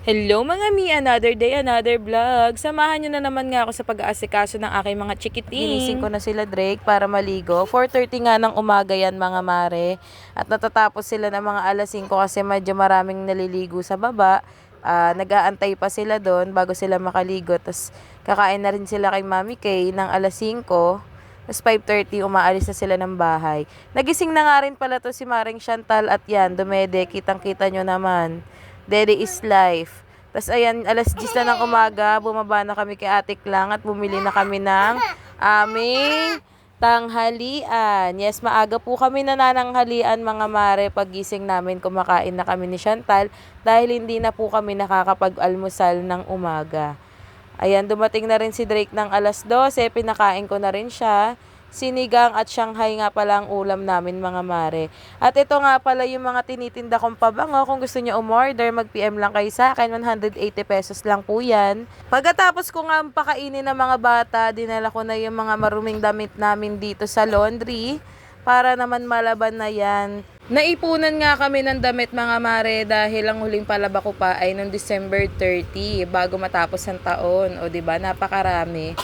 Hello mga mi, another day, another vlog. Samahan nyo na naman nga ako sa pag-aasikaso ng aking mga chikiting. Ginising ko na sila Drake para maligo. 4:30 nga ng umaga yan mga mare. At natatapos sila ng mga alas 5 kasi medyo maraming naliligo sa baba. Nag-aantay pa sila doon bago sila makaligo. Tapos kakain na rin sila kay Mami Kay ng alas 5. Tapos 5:30 umaalis na sila ng bahay. Nagising na nga rin pala to si Maring Chantal at yan, dumede, kitang-kita nyo naman. Daddy is life. Tapos ayan, alas 10 na ng umaga, bumaba na kami kay Ate Klang at bumili na kami ng aming tanghalian. Yes, maaga po kami nanananghalian mga mare. Paggising namin, kumakain na kami ni Chantal dahil hindi na po kami nakakapag-almusal ng umaga. Ayan, dumating na rin si Drake ng alas 12, pinakain ko na rin siya. Sinigang at Shanghai nga pala ang ulam namin mga mare. At ito nga pala yung mga tinitinda kong pabango. Kung gusto nyo umorder, mag-PM lang kayo sa akin. 180 pesos lang po yan. Pagkatapos ko nga pakainin ng mga bata, dinala ko na yung mga maruming damit namin dito sa laundry para naman malaban na yan. Naipunan nga kami ng damit mga mare dahil ang huling palaba ko pa ay noong December 30 bago matapos ang taon. O diba, napakarami.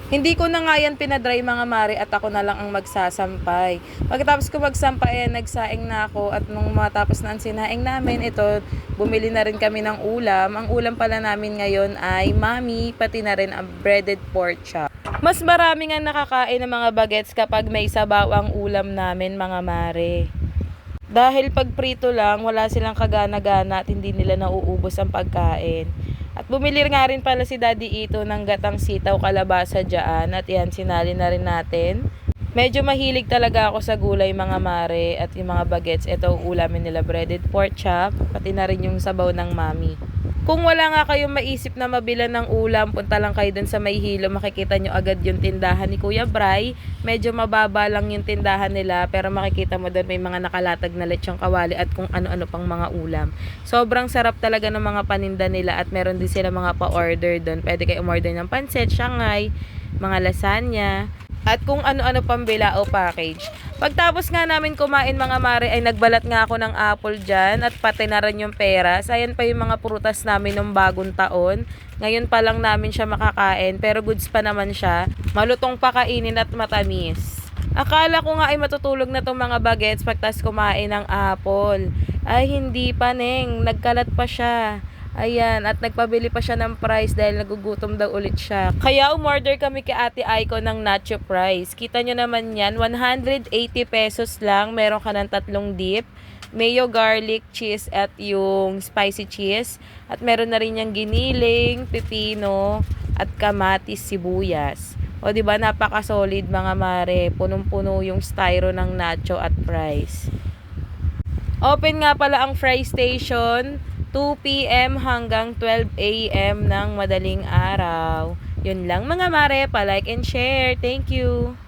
Hindi ko na nga yan pinadry mga mare at ako na lang ang magsasampay. Pagkatapos ko magsampay, nagsaing na ako at nung matapos na ang sinaing namin, ito, bumili na rin kami ng ulam. Ang ulam pala namin ngayon ay mami, pati na rin ang breaded pork chop. Mas marami nga nakakain ng mga bagets kapag may sabaw ang ulam namin mga mare. Dahil pag prito lang, wala silang kagana-gana at hindi nila nauubos ang pagkain. At bumili nga rin pala si Daddy Ito ng gatang sitaw kalabasa dyan. At yan, sinali na rin natin. Medyo mahilig talaga ako sa gulay mga mare at yung mga bagets. Ito ulamin nila breaded pork chop. Pati na rin yung sabaw ng mami. Kung wala nga kayong maisip na mabilan ng ulam, punta lang kayo dun sa May Hilo. Makikita nyo agad yung tindahan ni Kuya Bray. Medyo mababa lang yung tindahan nila. Pero makikita mo doon may mga nakalatag na lechong kawali at kung ano-ano pang mga ulam. Sobrang sarap talaga ng mga paninda nila at meron din sila mga pa-order doon. Pwede kayo umorder ng pancit, Shanghai, mga lasagna, at kung ano-ano pang bila o package. Pagtapos nga namin kumain mga mare ay nagbalat nga ako ng apple dyan at pati na rin yung peras. Ayan pa yung mga prutas namin ng bagong taon. Ngayon pa lang namin siya makakain pero goods pa naman siya. Malutong pakainin at matamis. Akala ko nga ay matutulog na tong mga bagets pagtas kumain ng apple. Ay hindi pa neng, nagkalat pa siya. Ayan, at nagpabili pa siya ng price dahil nagugutom daw ulit siya. Kaya umorder kami kay Ate Aiko ng nacho fries. Kita nyo naman yan, 180 pesos lang. Meron ka ng 3 dip, mayo, garlic, cheese at yung spicy cheese. At meron na rin yung giniling, pipino at kamatis, sibuyas. O diba, napaka-solid mga mare. Punong-puno yung styro ng nacho at fries. Open nga pala ang fry station 2 p.m. hanggang 12 a.m. ng madaling araw. Yun lang mga mare, pa-like and share. Thank you!